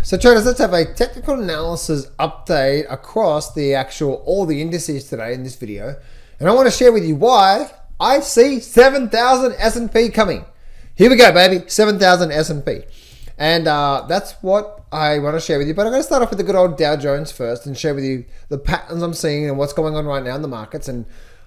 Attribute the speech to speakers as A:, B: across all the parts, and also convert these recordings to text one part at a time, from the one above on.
A: So traders, let's have a technical analysis update across all the indices today in this video. And I want to share with you why I see 7,000 S&P coming. Here we go, baby, 7,000 S&P. And that's what I want to share with you. But I'm going to start off with the good old Dow Jones first and share with you the patterns I'm seeing and what's going on right now in the markets and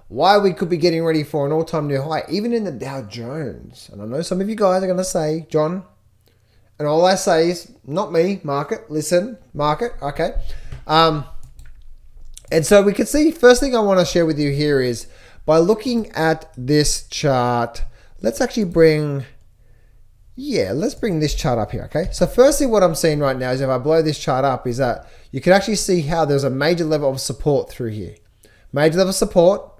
A: why we could be getting ready for an all-time new high, even in the Dow Jones. And I know some of you guys are going to say, John, and all I say is, not me, market, listen, market, okay. And so we can see, first thing I want to share with you here is, by looking at this chart, let's actually bring this chart up here, okay? So firstly, what I'm seeing right now is if I blow this chart up is that you can actually see how there's a major level of support through here. Major level of support.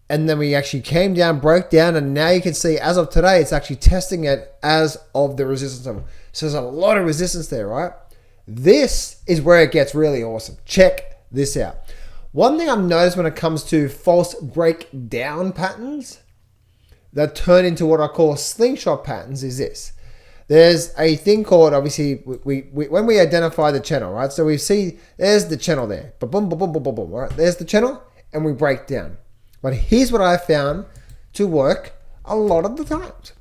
A: And then we actually came down, broke down, and now you can see as of today, it's actually testing it as of the resistance level. So there's a lot of resistance there, right? This is where it gets really awesome. Check this out. One thing I've noticed when it comes to false breakdown patterns that turn into what I call slingshot patterns is this. There's a thing called, obviously, when we identify the channel, right? So we see, there's the channel there. Boom, boom, boom, boom, boom, boom, right? There's the channel, and we break down. But here's what I found to work a lot of the times.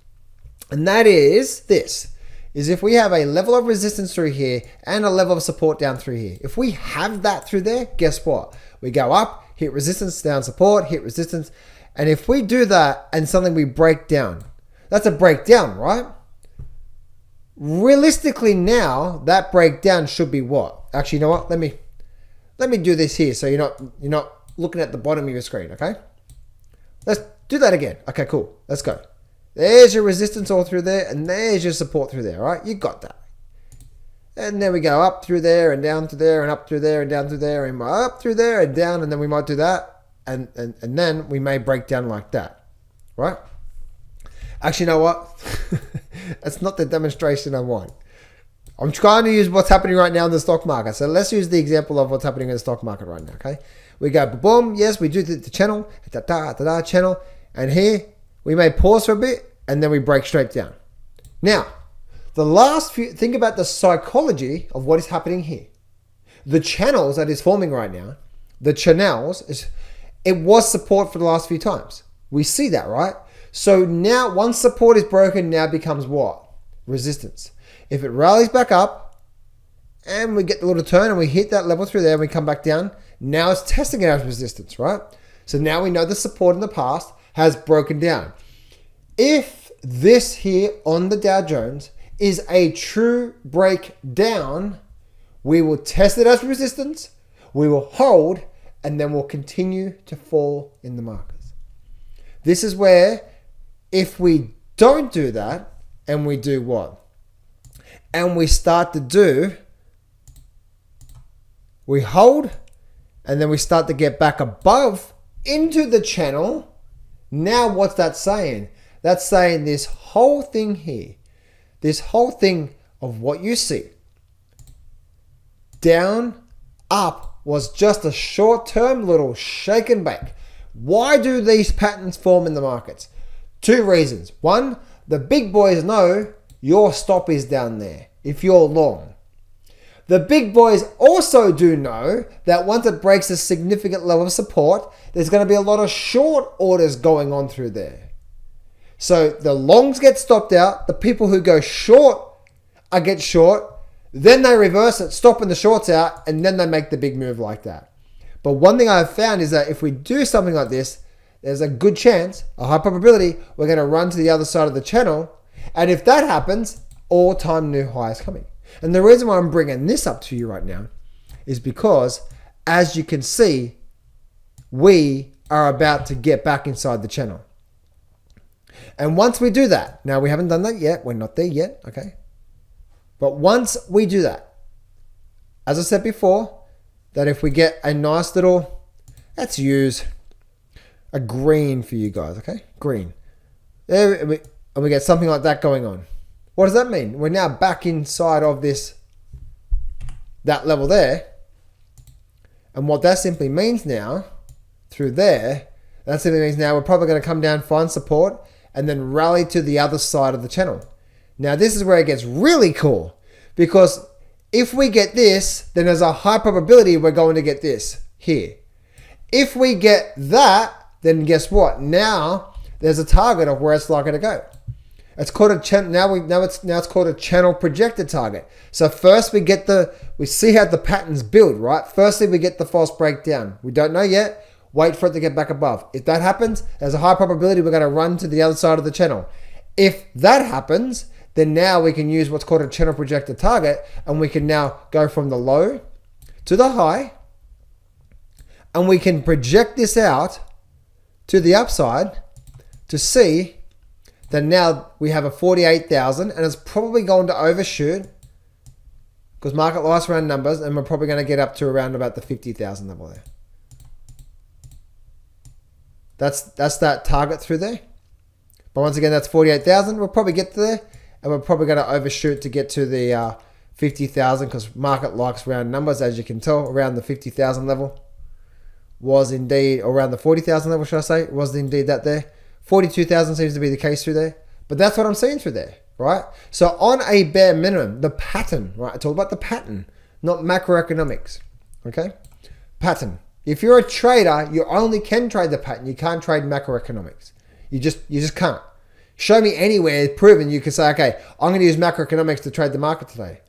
A: And that is this, is if we have a level of resistance through here and a level of support down through here. If we have that through there, guess what? We go up, hit resistance, down support, hit resistance. And if we do that and something we break down, that's a breakdown, right? Realistically now, that breakdown should be what? Actually, you know what? Let me do this here so you're not looking at the bottom of your screen, okay? Let's do that again. Okay, cool. Let's go. There's your resistance all through there, and there's your support through there, all right? You got that. And then we go up through there, and down through there, and up through there, and down through there, and up through there, and down, and then we might do that, and then we may break down like that, right? Actually, you know what? That's not the demonstration I want. I'm trying to use what's happening right now in the stock market. So let's use the example of what's happening in the stock market right now, okay? We go boom, yes, we do the channel, channel, and here we may pause for a bit and then we break straight down. Now, think about the psychology of what is happening here. The channels that is forming right now, it was support for the last few times. We see that, right? So now once support is broken, now becomes what? Resistance. If it rallies back up and we get the little turn and we hit that level through there and we come back down, now it's testing it as resistance, right? So now we know the support in the past has broken down. If this here on the Dow Jones is a true breakdown, we will test it as resistance, we will hold, and then we'll continue to fall in the markets. This is where if we don't do that and we do what? And we start to do, we hold, and then we start to get back above into the channel. Now what's that saying? That's saying this whole thing here, this whole thing of what you see, down, up, was just a short-term little shake and bake. Why do these patterns form in the markets? Two reasons. One, the big boys know your stop is down there if you're long. The big boys also do know that once it breaks a significant level of support, there's going to be a lot of short orders going on through there. So the longs get stopped out. The people who go short get short. Then they reverse it, stopping the shorts out, and then they make the big move like that. But one thing I've found is that if we do something like this, there's a good chance, a high probability, we're going to run to the other side of the channel. And if that happens, all-time new high is coming. And the reason why I'm bringing this up to you right now is because, as you can see, we are about to get back inside the channel. And once we do that, now we haven't done that yet, we're not there yet, okay? But once we do that, as I said before, that if we get a nice little, let's use a green for you guys, okay? Green. And we get something like that going on. What does that mean? We're now back inside of that level there. And what that simply means now, through there, that simply means now we're probably going to come down, find support, and then rally to the other side of the channel. Now this is where it gets really cool, because if we get this, then there's a high probability we're going to get this here. If we get that, then guess what? Now there's a target of where it's likely to go. It's called a channel. Now it's called a channel projected target. So first we see how the patterns build, right? Firstly, we get the false breakdown. We don't know yet. Wait for it to get back above. If that happens, there's a high probability we're going to run to the other side of the channel. If that happens, then now we can use what's called a channel projected target, and we can now go from the low to the high, and we can project this out to the upside to see that now we have a 48,000, and it's probably going to overshoot because market likes round numbers, and we're probably going to get up to around about the 50,000 level there. That's that target through there. But once again, that's 48,000. We'll probably get there, and we're probably going to overshoot to get to the 50,000 because market likes round numbers, as you can tell. Around the 50,000 level was indeed, or around the 40,000 level, should I say, was indeed that there. 42,000 seems to be the case through there. But that's what I'm seeing through there, right? So on a bare minimum, the pattern, right? It's all about the pattern, not macroeconomics, okay? Pattern. If you're a trader, you only can trade the pattern. You can't trade macroeconomics. You just can't. Show me anywhere proven you can say, okay, I'm going to use macroeconomics to trade the market today.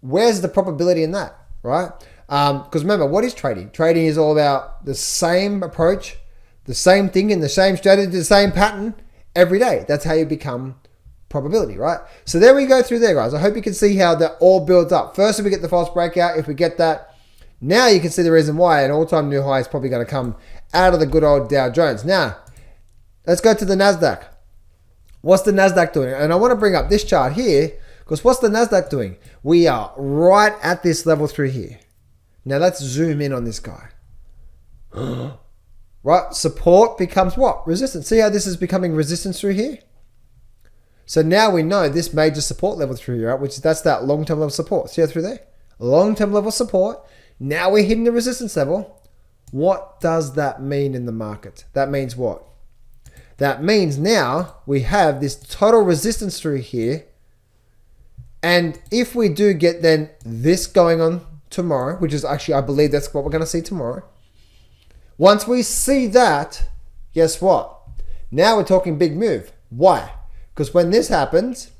A: Where's the probability in that, right? Because remember, what is trading? Trading is all about the same approach, the same thing in the same strategy, the same pattern every day. That's how you become probability, right? So there we go through there, guys. I hope you can see how that all builds up. First, if we get the false breakout, if we get that, now you can see the reason why an all-time new high is probably going to come out of the good old Dow Jones. Now, let's go to the Nasdaq. What's the Nasdaq doing? And I want to bring up this chart here because what's the Nasdaq doing? We are right at this level through here. Now let's zoom in on this guy. Right, support becomes what? Resistance. See how this is becoming resistance through here? So now we know this major support level through here, right? That's that long-term level support. See that through there? Long-term level support. Now we're hitting the resistance level. What does that mean in the market? That means what? That means now we have this total resistance through here. And if we do get then this going on tomorrow, which is actually, I believe that's what we're going to see tomorrow. Once we see that, guess what? Now we're talking big move. Why? Because when this happens,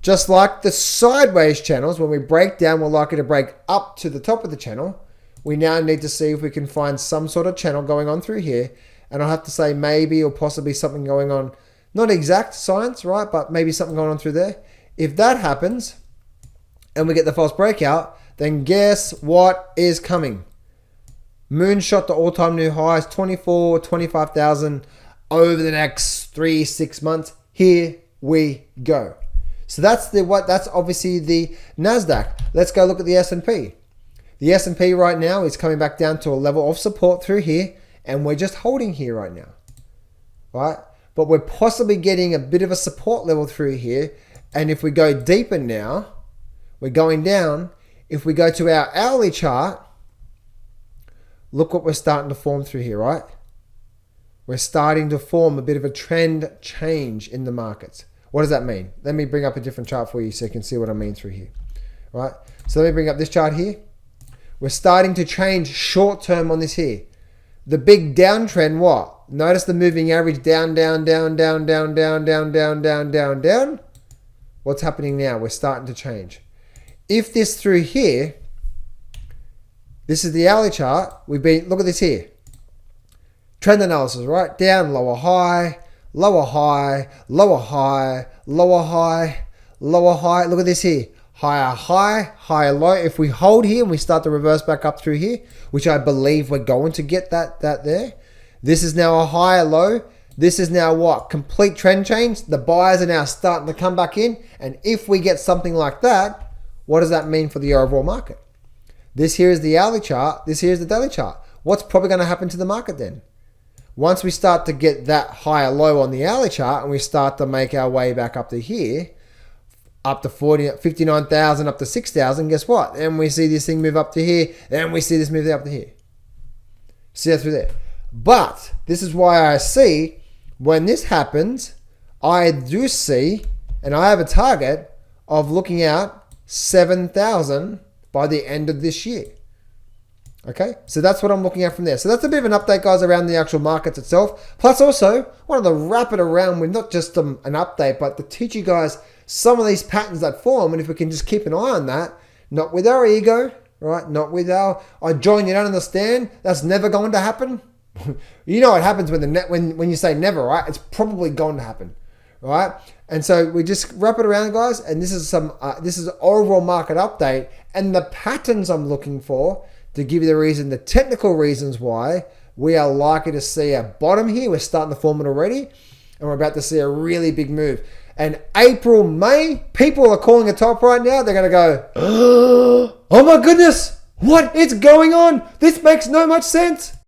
A: just like the sideways channels, when we break down, we're likely to break up to the top of the channel. We now need to see if we can find some sort of channel going on through here. And I'll have to say maybe or possibly something going on, not exact science, right? But maybe something going on through there. If that happens and we get the false breakout, then guess what is coming? Moonshot to all-time new highs, 24, 25,000 over the next 3-6 months. Here we go. So that's obviously the Nasdaq. Let's go look at the S&P. The S&P right now is coming back down to a level of support through here, and we're just holding here right now, right? But we're possibly getting a bit of a support level through here, and if we go deeper now, we're going down. If we go to our hourly chart, look what we're starting to form through here, right? We're starting to form a bit of a trend change in the markets. What does that mean? Let me bring up a different chart for you so you can see what I mean through here, right? So let me bring up this chart here. We're starting to change short term on this here. The big downtrend, what? Notice the moving average down, down, down, down, down, down, down, down, down, down, down. What's happening now? We're starting to change. If this through here, this is the hourly chart. Look at this here. Trend analysis, right? Down, lower high, lower high, lower high, lower high, lower high. Look at this here. Higher high, higher low. If we hold here and we start to reverse back up through here, which I believe we're going to get that there. This is now a higher low. This is now what? Complete trend change. The buyers are now starting to come back in. And if we get something like that, what does that mean for the overall market? This here is the hourly chart. This here is the daily chart. What's probably going to happen to the market then? Once we start to get that higher low on the hourly chart and we start to make our way back up to here, up to 59,000, up to 6,000, guess what? Then we see this thing move up to here, then we see this move up to here. See that through there. But this is why I see when this happens, I do see, And I have a target of looking out 7,000 by the end of this year. Okay, so that's what I'm looking at from there. So that's a bit of an update, guys, around the actual markets itself. Plus, also, wanted to wrap it around with not just an update, but to teach you guys some of these patterns that form. And if we can just keep an eye on that, not with our ego, right? Not with our, John, you don't understand. That's never going to happen. You know what happens when you say never, right? It's probably going to happen, right? And so we just wrap it around, guys. And this is this is an overall market update and the patterns I'm looking for, to give you the technical reasons why we are likely to see a bottom here. We're starting to form it already, and we're about to see a really big move. And April, May, people are calling a top right now. They're going to go, oh my goodness, what is going on? This makes no much sense.